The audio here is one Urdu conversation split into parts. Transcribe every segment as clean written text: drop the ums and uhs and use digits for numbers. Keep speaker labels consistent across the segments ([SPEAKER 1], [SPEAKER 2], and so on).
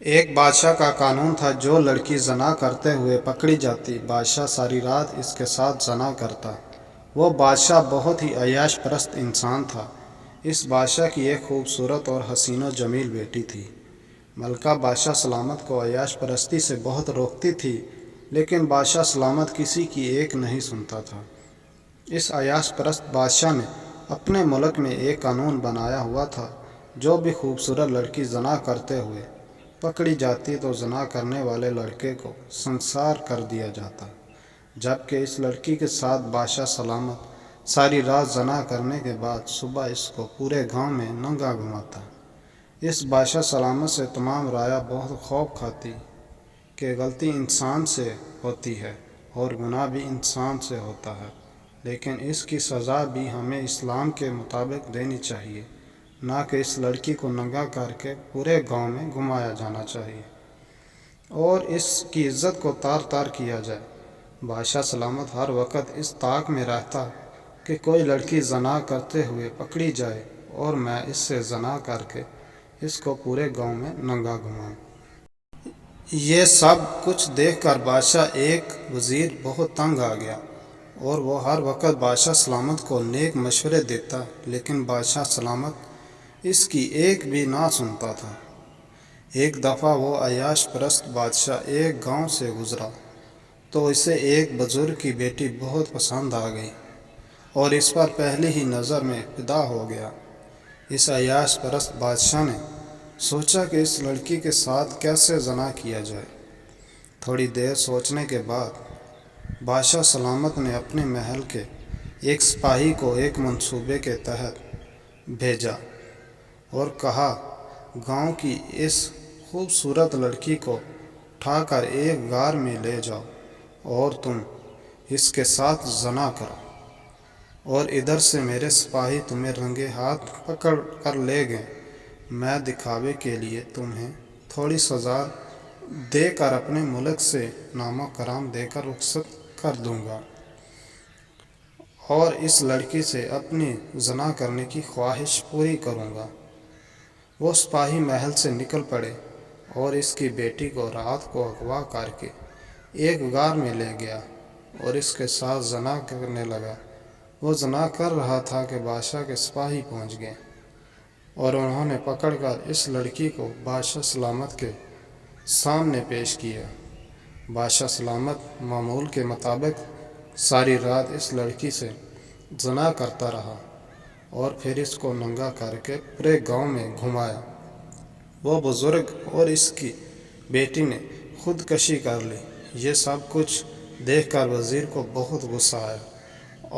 [SPEAKER 1] ایک بادشاہ کا قانون تھا، جو لڑکی زنا کرتے ہوئے پکڑی جاتی، بادشاہ ساری رات اس کے ساتھ زنا کرتا۔ وہ بادشاہ بہت ہی عیاش پرست انسان تھا۔ اس بادشاہ کی ایک خوبصورت اور حسین و جمیل بیٹی تھی۔ ملکہ بادشاہ سلامت کو عیاش پرستی سے بہت روکتی تھی، لیکن بادشاہ سلامت کسی کی ایک نہیں سنتا تھا۔ اس عیاش پرست بادشاہ نے اپنے ملک میں ایک قانون بنایا ہوا تھا، جو بھی خوبصورت لڑکی زنا کرتے ہوئے پکڑی جاتی تو زنا کرنے والے لڑکے کو سنسار کر دیا جاتا، جبکہ اس لڑکی کے ساتھ بادشاہ سلامت ساری رات زنا کرنے کے بعد صبح اس کو پورے گاؤں میں ننگا گھماتا۔ اس بادشاہ سلامت سے تمام رعایا بہت خوف کھاتی کہ غلطی انسان سے ہوتی ہے اور گناہ بھی انسان سے ہوتا ہے، لیکن اس کی سزا بھی ہمیں اسلام کے مطابق دینی چاہیے، نہ کہ اس لڑکی کو ننگا کر کے پورے گاؤں میں گھمایا جانا چاہیے اور اس کی عزت کو تار تار کیا جائے۔ بادشاہ سلامت ہر وقت اس طاق میں رہتا کہ کوئی لڑکی زنا کرتے ہوئے پکڑی جائے اور میں اس سے زنا کر کے اس کو پورے گاؤں میں ننگا گھماؤں۔ یہ سب کچھ دیکھ کر بادشاہ ایک وزیر بہت تنگ آ گیا اور وہ ہر وقت بادشاہ سلامت کو نیک مشورے دیتا، لیکن بادشاہ سلامت اس کی ایک بھی نہ سنتا تھا۔ ایک دفعہ وہ عیاش پرست بادشاہ ایک گاؤں سے گزرا تو اسے ایک بزرگ کی بیٹی بہت پسند آ گئی اور اس پر پہلی ہی نظر میں فدا ہو گیا۔ اس عیاش پرست بادشاہ نے سوچا کہ اس لڑکی کے ساتھ کیسے زنا کیا جائے۔ تھوڑی دیر سوچنے کے بعد بادشاہ سلامت نے اپنے محل کے ایک سپاہی کو ایک منصوبے کے تحت بھیجا اور کہا، گاؤں کی اس خوبصورت لڑکی کو اٹھا کر ایک غار میں لے جاؤ اور تم اس کے ساتھ زنا کرو، اور ادھر سے میرے سپاہی تمہیں رنگے ہاتھ پکڑ کر لے گئے۔ میں دکھاوے کے لیے تمہیں تھوڑی سزا دے کر اپنے ملک سے نام و کرام دے کر رخصت کر دوں گا اور اس لڑکی سے اپنی زنا کرنے کی خواہش پوری کروں گا۔ وہ سپاہی محل سے نکل پڑے اور اس کی بیٹی کو رات کو اغوا کر کے ایک غار میں لے گیا اور اس کے ساتھ زنا کرنے لگا۔ وہ زنا کر رہا تھا کہ بادشاہ کے سپاہی پہنچ گئے اور انہوں نے پکڑ کر اس لڑکی کو بادشاہ سلامت کے سامنے پیش کیا۔ بادشاہ سلامت معمول کے مطابق ساری رات اس لڑکی سے زنا کرتا رہا اور پھر اس کو ننگا کر کے پورے گاؤں میں گھمایا۔ وہ بزرگ اور اس کی بیٹی نے خودکشی کر لی۔ یہ سب کچھ دیکھ کر وزیر کو بہت غصہ آیا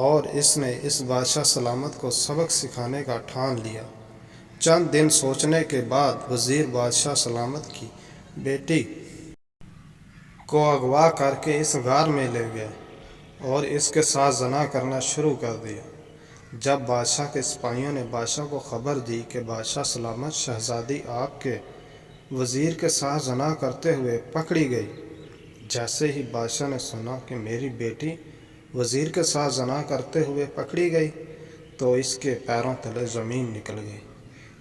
[SPEAKER 1] اور اس نے اس بادشاہ سلامت کو سبق سکھانے کا ٹھان لیا۔ چند دن سوچنے کے بعد وزیر بادشاہ سلامت کی بیٹی کو اغوا کر کے اس غار میں لے گئے اور اس کے ساتھ زنا کرنا شروع کر دیا۔ جب بادشاہ کے سپاہیوں نے بادشاہ کو خبر دی کہ بادشاہ سلامت شہزادی آپ کے وزیر کے ساتھ زنا کرتے ہوئے پکڑی گئی، جیسے ہی بادشاہ نے سنا کہ میری بیٹی وزیر کے ساتھ زنا کرتے ہوئے پکڑی گئی تو اس کے پیروں تلے زمین نکل گئی،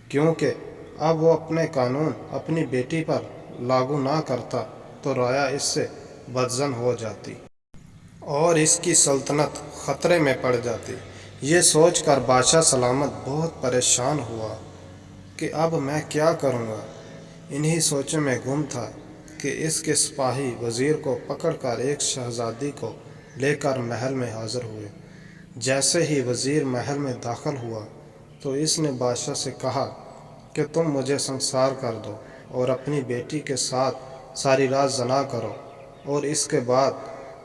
[SPEAKER 1] کیونکہ اب وہ اپنے قانون اپنی بیٹی پر لاگو نہ کرتا تو رعایا اس سے بدظن ہو جاتی اور اس کی سلطنت خطرے میں پڑ جاتی۔ یہ سوچ کر بادشاہ سلامت بہت پریشان ہوا کہ اب میں کیا کروں گا۔ انہی سوچوں میں گم تھا کہ اس کے سپاہی وزیر کو پکڑ کر ایک شہزادی کو لے کر محل میں حاضر ہوئے۔ جیسے ہی وزیر محل میں داخل ہوا تو اس نے بادشاہ سے کہا کہ تم مجھے سنسار کر دو اور اپنی بیٹی کے ساتھ ساری رات زنا کرو اور اس کے بعد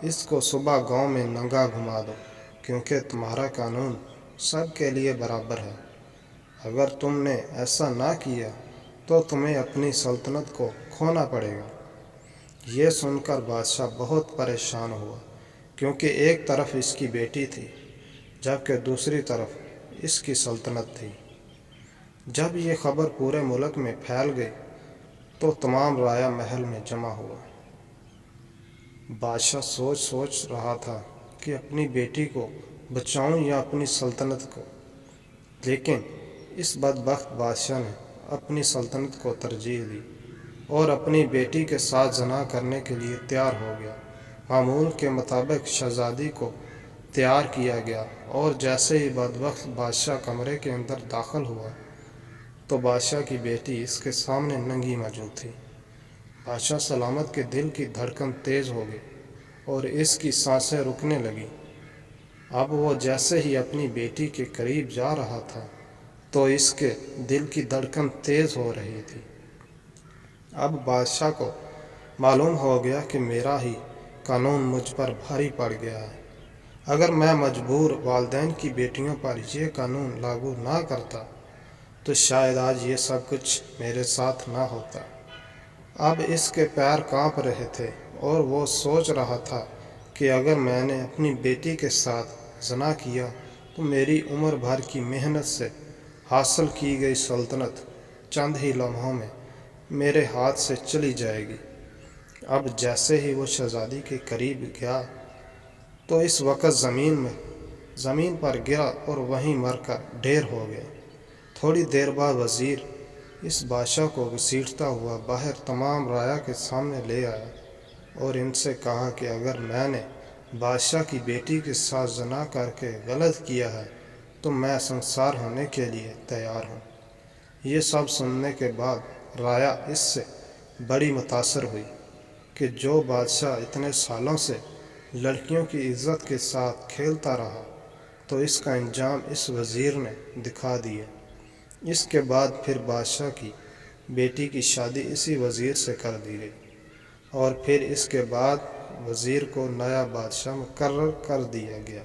[SPEAKER 1] اس کو صبح گاؤں میں ننگا گھما دو، کیونکہ تمہارا قانون سب کے لیے برابر ہے۔ اگر تم نے ایسا نہ کیا تو تمہیں اپنی سلطنت کو کھونا پڑے گا۔ یہ سن کر بادشاہ بہت پریشان ہوا، کیونکہ ایک طرف اس کی بیٹی تھی جبکہ دوسری طرف اس کی سلطنت تھی۔ جب یہ خبر پورے ملک میں پھیل گئی تو تمام رعایا محل میں جمع ہوا۔ بادشاہ سوچ رہا تھا کہ اپنی بیٹی کو بچاؤں یا اپنی سلطنت کو، لیکن اس بدبخت بادشاہ نے اپنی سلطنت کو ترجیح دی۔ اور اپنی بیٹی کے ساتھ زنا کرنے کے لیے تیار ہو گیا۔ معمول کے مطابق شہزادی کو تیار کیا گیا، اور جیسے ہی بدبخت بادشاہ کمرے کے اندر داخل ہوا تو بادشاہ کی بیٹی اس کے سامنے ننگی موجود تھی۔ بادشاہ سلامت کے دل کی دھڑکن تیز ہو گئی اور اس کی سانسیں رکنے لگی۔ اب وہ جیسے ہی اپنی بیٹی کے قریب جا رہا تھا تو اس کے دل کی دھڑکن تیز ہو رہی تھی۔ اب بادشاہ کو معلوم ہو گیا کہ میرا ہی قانون مجھ پر بھاری پڑ گیا ہے۔ اگر میں مجبور والدین کی بیٹیوں پر یہ قانون لاگو نہ کرتا تو شاید آج یہ سب کچھ میرے ساتھ نہ ہوتا۔ اب اس کے پیر کانپ رہے تھے اور وہ سوچ رہا تھا کہ اگر میں نے اپنی بیٹی کے ساتھ زنا کیا تو میری عمر بھر کی محنت سے حاصل کی گئی سلطنت چند ہی لمحوں میں میرے ہاتھ سے چلی جائے گی۔ اب جیسے ہی وہ شہزادی کے قریب گیا تو اس وقت زمین پر گرا اور وہیں مر کر ڈھیر ہو گیا۔ تھوڑی دیر بعد وزیر اس بادشاہ کو گھسیٹتا ہوا باہر تمام رعایا کے سامنے لے آیا اور ان سے کہا کہ اگر میں نے بادشاہ کی بیٹی کے ساتھ زنا کر کے غلط کیا ہے تو میں سنسار ہونے کے لیے تیار ہوں۔ یہ سب سننے کے بعد رعایا اس سے بڑی متاثر ہوئی کہ جو بادشاہ اتنے سالوں سے لڑکیوں کی عزت کے ساتھ کھیلتا رہا تو اس کا انجام اس وزیر نے دکھا دیا۔ اس کے بعد پھر بادشاہ کی بیٹی کی شادی اسی وزیر سے کر دی گئی، اور پھر اس کے بعد وزیر کو نیا بادشاہ مقرر کر دیا گیا۔